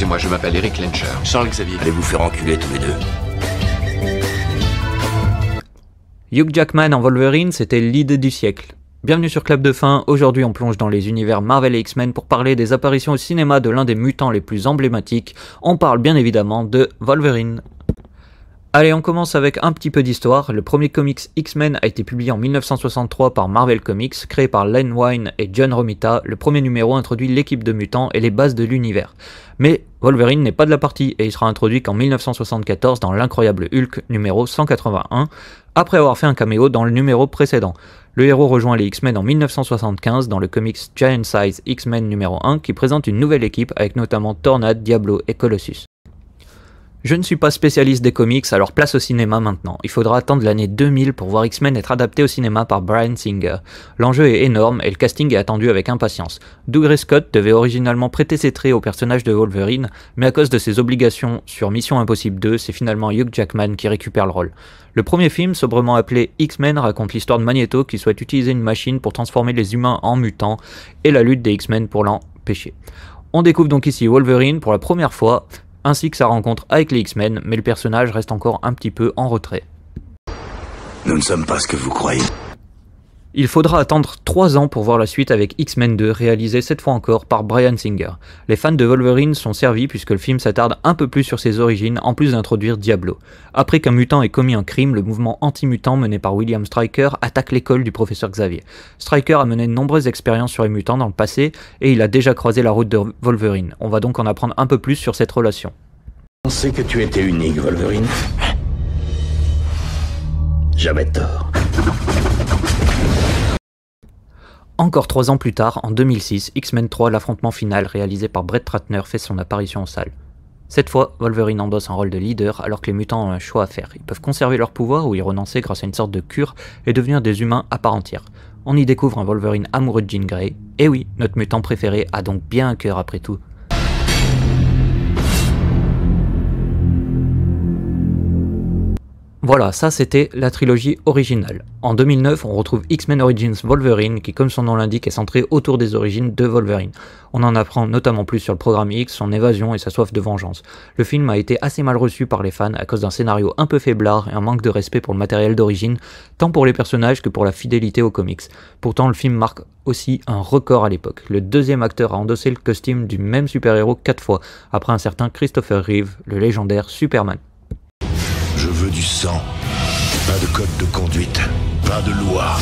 Excusez-moi, je m'appelle Eric Lencher. Charles Xavier. Allez vous faire enculer tous les deux. Hugh Jackman en Wolverine, c'était l'idée du siècle. Bienvenue sur Clap de Fin, aujourd'hui on plonge dans les univers Marvel et X-Men pour parler des apparitions au cinéma de l'un des mutants les plus emblématiques. On parle bien évidemment de Wolverine. Allez, on commence avec un petit peu d'histoire. Le premier comics X-Men a été publié en 1963 par Marvel Comics, créé par Len Wein et John Romita. Le premier numéro introduit l'équipe de mutants et les bases de l'univers. Mais Wolverine n'est pas de la partie et il sera introduit qu'en 1974 dans l'Incroyable Hulk numéro 181, après avoir fait un caméo dans le numéro précédent. Le héros rejoint les X-Men en 1975 dans le comics Giant Size X-Men numéro 1 qui présente une nouvelle équipe avec notamment Tornade, Diablo et Colossus. Je ne suis pas spécialiste des comics, alors place au cinéma maintenant. Il faudra attendre l'année 2000 pour voir X-Men être adapté au cinéma par Bryan Singer. L'enjeu est énorme et le casting est attendu avec impatience. Dougray Scott devait originalement prêter ses traits au personnage de Wolverine, mais à cause de ses obligations sur Mission Impossible 2, c'est finalement Hugh Jackman qui récupère le rôle. Le premier film, sobrement appelé X-Men, raconte l'histoire de Magneto qui souhaite utiliser une machine pour transformer les humains en mutants et la lutte des X-Men pour l'empêcher. On découvre donc ici Wolverine pour la première fois, ainsi que sa rencontre avec les X-Men, mais le personnage reste encore un petit peu en retrait. Nous ne sommes pas ce que vous croyez. Il faudra attendre 3 ans pour voir la suite avec X-Men 2, réalisé cette fois encore par Bryan Singer. Les fans de Wolverine sont servis puisque le film s'attarde un peu plus sur ses origines, en plus d'introduire Diablo. Après qu'un mutant ait commis un crime, le mouvement anti-mutant mené par William Stryker attaque l'école du professeur Xavier. Stryker a mené de nombreuses expériences sur les mutants dans le passé, et il a déjà croisé la route de Wolverine. On va donc en apprendre un peu plus sur cette relation. On sait que tu étais unique, Wolverine. Jamais tort. Encore 3 ans plus tard, en 2006, X-Men 3, l'affrontement final réalisé par Brett Ratner fait son apparition en salle. Cette fois, Wolverine endosse un rôle de leader alors que les mutants ont un choix à faire. Ils peuvent conserver leur pouvoir ou y renoncer grâce à une sorte de cure et devenir des humains à part entière. On y découvre un Wolverine amoureux de Jean Grey. Et oui, notre mutant préféré a donc bien un cœur après tout. Voilà, ça c'était la trilogie originale. En 2009, on retrouve X-Men Origins Wolverine qui, comme son nom l'indique, est centré autour des origines de Wolverine. On en apprend notamment plus sur le programme X, son évasion et sa soif de vengeance. Le film a été assez mal reçu par les fans à cause d'un scénario un peu faiblard et un manque de respect pour le matériel d'origine, tant pour les personnages que pour la fidélité aux comics. Pourtant, le film marque aussi un record à l'époque. Le deuxième acteur a endossé le costume du même super-héros 4 fois, après un certain Christopher Reeve, le légendaire Superman. Je veux du sang. Pas de code de conduite. Pas de loi.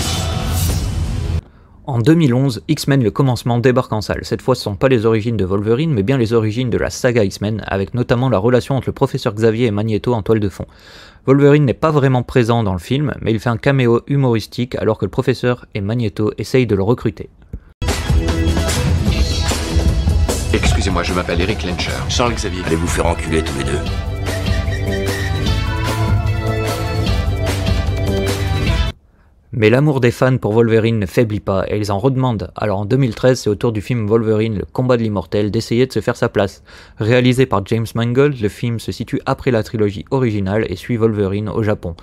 En 2011, X-Men le commencement débarque en salle. Cette fois, ce ne sont pas les origines de Wolverine, mais bien les origines de la saga X-Men, avec notamment la relation entre le professeur Xavier et Magneto en toile de fond. Wolverine n'est pas vraiment présent dans le film, mais il fait un caméo humoristique alors que le professeur et Magneto essayent de le recruter. Excusez-moi, je m'appelle Eric Lencher. Charles Xavier. Allez vous faire enculer tous les deux. Mais l'amour des fans pour Wolverine ne faiblit pas et ils en redemandent. Alors en 2013, c'est au tour du film Wolverine, le combat de l'immortel, d'essayer de se faire sa place. Réalisé par James Mangold, le film se situe après la trilogie originale et suit Wolverine au Japon.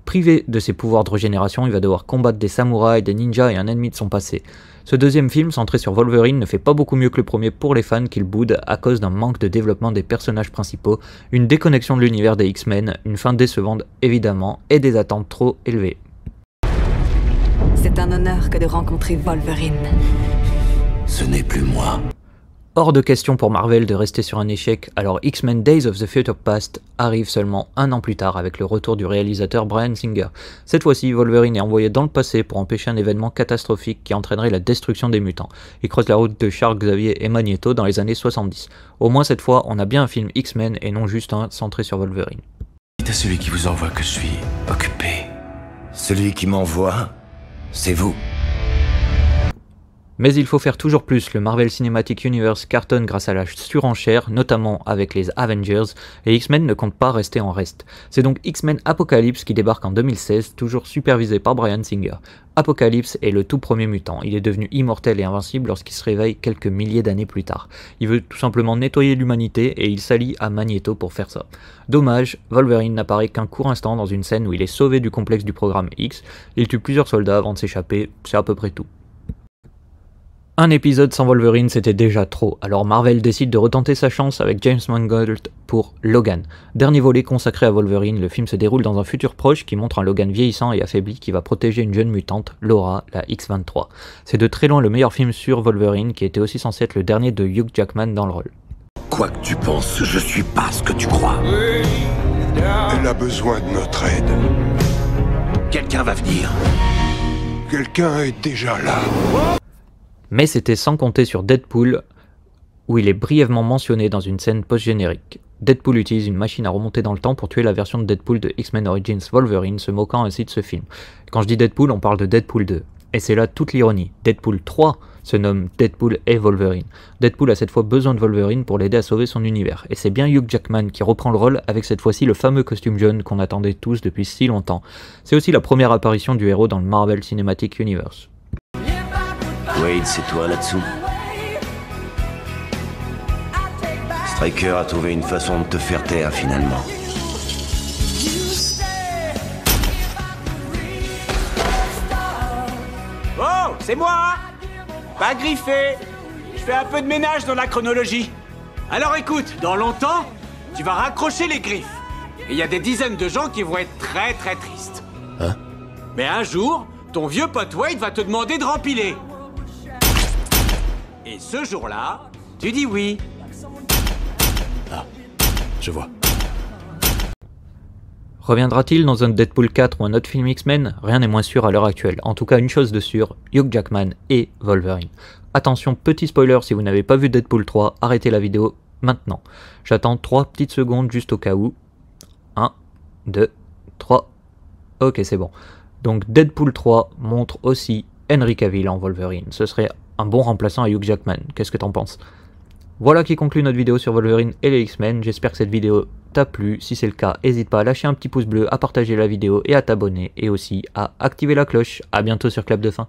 Privé de ses pouvoirs de régénération, il va devoir combattre des samouraïs, des ninjas et un ennemi de son passé. Ce deuxième film, centré sur Wolverine, ne fait pas beaucoup mieux que le premier pour les fans qui le boudent à cause d'un manque de développement des personnages principaux, une déconnexion de l'univers des X-Men, une fin décevante évidemment et des attentes trop élevées. C'est un honneur que de rencontrer Wolverine. Ce n'est plus moi. Hors de question pour Marvel de rester sur un échec, alors X-Men Days of the Future Past arrive seulement 1 an plus tard avec le retour du réalisateur Bryan Singer. Cette fois-ci, Wolverine est envoyé dans le passé pour empêcher un événement catastrophique qui entraînerait la destruction des mutants. Il croise la route de Charles Xavier et Magneto dans les années 70. Au moins cette fois, on a bien un film X-Men et non juste un centré sur Wolverine. Dites à celui qui vous envoie que je suis occupé. Celui qui m'envoie, c'est vous. Mais il faut faire toujours plus, le Marvel Cinematic Universe cartonne grâce à la surenchère, notamment avec les Avengers, et X-Men ne compte pas rester en reste. C'est donc X-Men Apocalypse qui débarque en 2016, toujours supervisé par Bryan Singer. Apocalypse est le tout premier mutant, il est devenu immortel et invincible lorsqu'il se réveille quelques milliers d'années plus tard. Il veut tout simplement nettoyer l'humanité et il s'allie à Magneto pour faire ça. Dommage, Wolverine n'apparaît qu'un court instant dans une scène où il est sauvé du complexe du programme X, il tue plusieurs soldats avant de s'échapper, c'est à peu près tout. Un épisode sans Wolverine, c'était déjà trop, alors Marvel décide de retenter sa chance avec James Mangold pour Logan. Dernier volet consacré à Wolverine, le film se déroule dans un futur proche qui montre un Logan vieillissant et affaibli qui va protéger une jeune mutante, Laura, la X-23. C'est de très loin le meilleur film sur Wolverine, qui était aussi censé être le dernier de Hugh Jackman dans le rôle. Quoi que tu penses, je suis pas ce que tu crois. Elle a besoin de notre aide. Quelqu'un va venir. Quelqu'un est déjà là. Mais c'était sans compter sur Deadpool, où il est brièvement mentionné dans une scène post-générique. Deadpool utilise une machine à remonter dans le temps pour tuer la version de Deadpool de X-Men Origins Wolverine, se moquant ainsi de ce film. Quand je dis Deadpool, on parle de Deadpool 2. Et c'est là toute l'ironie. Deadpool 3 se nomme Deadpool et Wolverine. Deadpool a cette fois besoin de Wolverine pour l'aider à sauver son univers. Et c'est bien Hugh Jackman qui reprend le rôle avec cette fois-ci le fameux costume jaune qu'on attendait tous depuis si longtemps. C'est aussi la première apparition du héros dans le Marvel Cinematic Universe. Wade, c'est toi là-dessous. Stryker a trouvé une façon de te faire taire finalement. Oh, c'est moi! Pas griffé! Je fais un peu de ménage dans la chronologie. Alors écoute, dans longtemps, tu vas raccrocher les griffes. Et il y a des dizaines de gens qui vont être très très tristes. Hein? Mais un jour, ton vieux pote Wade va te demander de rempiler. Et ce jour-là, tu dis oui. Je vois. Reviendra-t-il dans un Deadpool 4 ou un autre film X-Men? Rien n'est moins sûr à l'heure actuelle. En tout cas, une chose de sûre, Hugh Jackman et Wolverine. Attention, petit spoiler, si vous n'avez pas vu Deadpool 3, arrêtez la vidéo maintenant. J'attends 3 petites secondes juste au cas où. 1, 2, 3. Ok, c'est bon. Donc Deadpool 3 montre aussi Henry Cavill en Wolverine. Ce serait un bon remplaçant à Hugh Jackman. Qu'est-ce que t'en penses? Voilà qui conclut notre vidéo sur Wolverine et les X-Men. J'espère que cette vidéo t'a plu. Si c'est le cas, n'hésite pas à lâcher un petit pouce bleu, à partager la vidéo et à t'abonner. Et aussi à activer la cloche. A bientôt sur Clap de Fin.